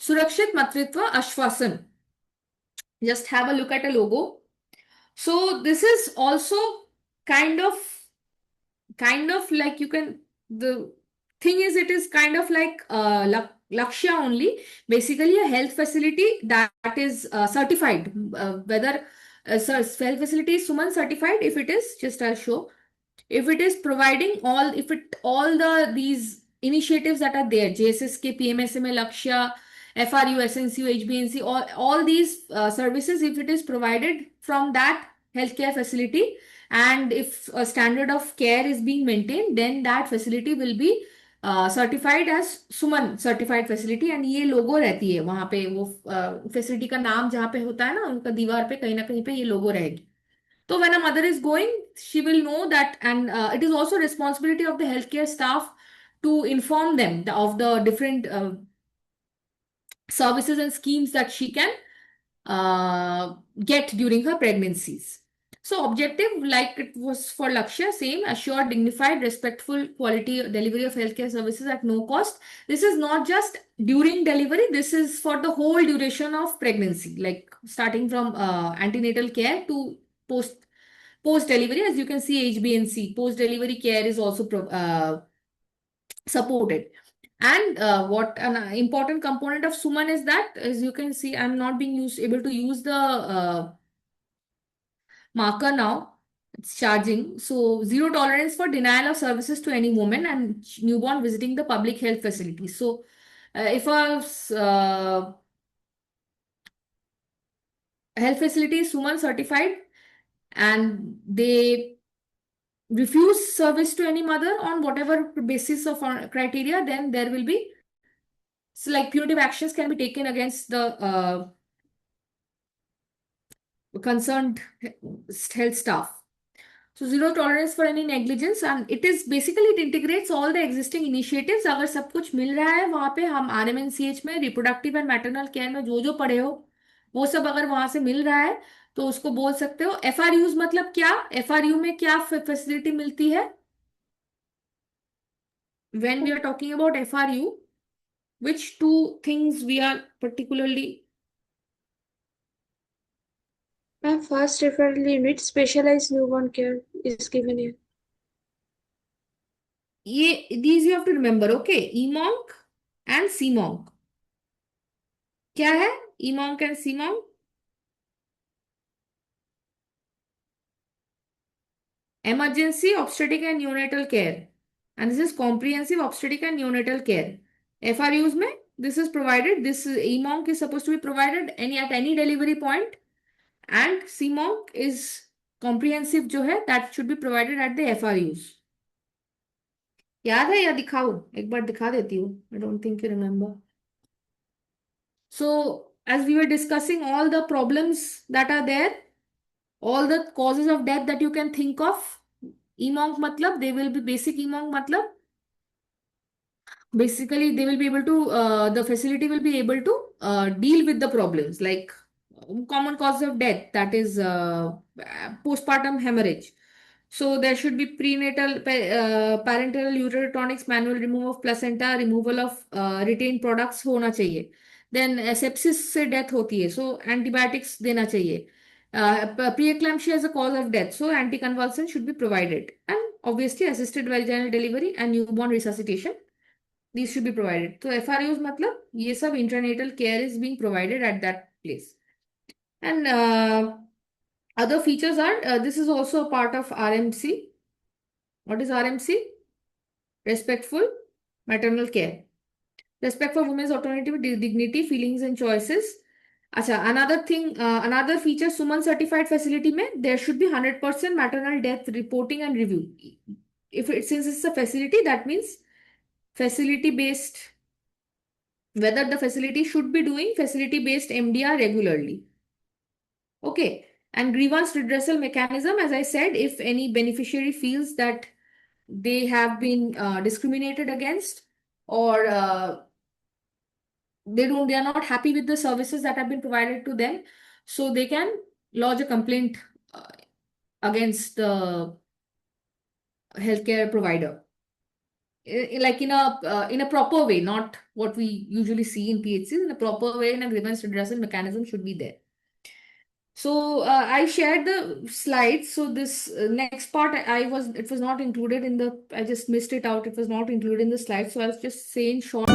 Surakshit Matritva Ashwasan. Just have a look at a logo. So this is also kind of like you can, the thing is, it is kind of like Lakshya only, basically a health facility that is certified, whether health facility is Suman certified. If it is, just I'll show, if it is providing all, if it all these initiatives that are there, JSSK, PMSMA, Lakshya, FRU, SNCU, HBNC, all these services, if it is provided from that healthcare facility, and if a standard of care is being maintained, then that facility will be certified as SUMAN certified facility, and ये logo रहती है वहां पे, वो facility का नाम जहाँ पे होता है ना, उनका दीवार पे कहीं ना कहीं पे ये लोगो रहेगी. So when a mother is going, she will know that, and it is also responsibility of the healthcare staff to inform them of the different services and schemes that she can get during her pregnancies. So objective, like it was for Lakshya, same, assured, dignified, respectful, quality delivery of healthcare services at no cost. This is not just during delivery, this is for the whole duration of pregnancy, like starting from antenatal care to post delivery. As you can see, HBNC, post delivery care, is also supported. And what an important component of Suman is that, as you can see, I'm not being able to use the marker now. It's charging. So zero tolerance for denial of services to any woman and newborn visiting the public health facility. So if a health facility is Suman certified and they refuse service to any mother on whatever basis of criteria, then there will be, so like, punitive actions can be taken against the concerned health staff. So zero tolerance for any negligence, and it is basically, it integrates all the existing initiatives. अगर सब कुछ मिल रहा है वहां पे, हम RMNCH में reproductive and maternal care में जो जो पढ़े हो वो सब अगर वहां से मिल रहा है, तो उसको बोल सकते हो. FRUs मतलब क्या, FRU में क्या फैसिलिटी मिलती है? When we are talking about FRU, which two things we are particularly? My first referral unit, specialized newborn care, is given here. These you have to remember, okay? EMONC and CMONC. क्या है EMONC and CMONC? Emergency obstetric and neonatal care, and this is comprehensive obstetric and neonatal care. FRUs में this is provided. This EMONC is supposed to be provided at any delivery point, and CMONC is comprehensive जो है, that should be provided at the FRUs. याद है या दिखाऊं? एक बार दिखा देती हूँ. I don't think you remember. So as we were discussing all the problems that are there, all the causes of death that you can think of, EMONC matlab, they will be basic EMONC matlab, basically they will be able to, the facility will be able to deal with the problems like common causes of death, that is postpartum hemorrhage. So there should be prenatal, parenteral uterotonics, manual removal of placenta, removal of retained products होना चाहिए. Then sepsis से death होती है, so antibiotics देना चाहिए. Preeclampsia is a cause of death, so anticonvulsant should be provided. And obviously assisted vaginal delivery and newborn resuscitation, these should be provided. So FRUs मतलब ये सब intranatal care is being provided at that place. And other features are, this is also a part of RMC. What is RMC? Respectful maternal care. Respect for women's autonomy, dignity, feelings and choices. Acha, another thing, another feature, Suman certified facility में there should be 100% maternal death reporting and review. Since it's a facility, that means facility based, whether the facility should be doing facility based MDR regularly. Okay. And grievance redressal mechanism, as I said, if any beneficiary feels that they have been discriminated against, or they are not happy with the services that have been provided to them, so they can lodge a complaint uh, against the healthcare provider. like in a proper way, not what we usually see in PHCs. In a proper way, in a grievance redressal mechanism should be there. So I shared the slides. So this next part, it was not included in the, I just missed it out. It was not included in the slides. So I was just saying short.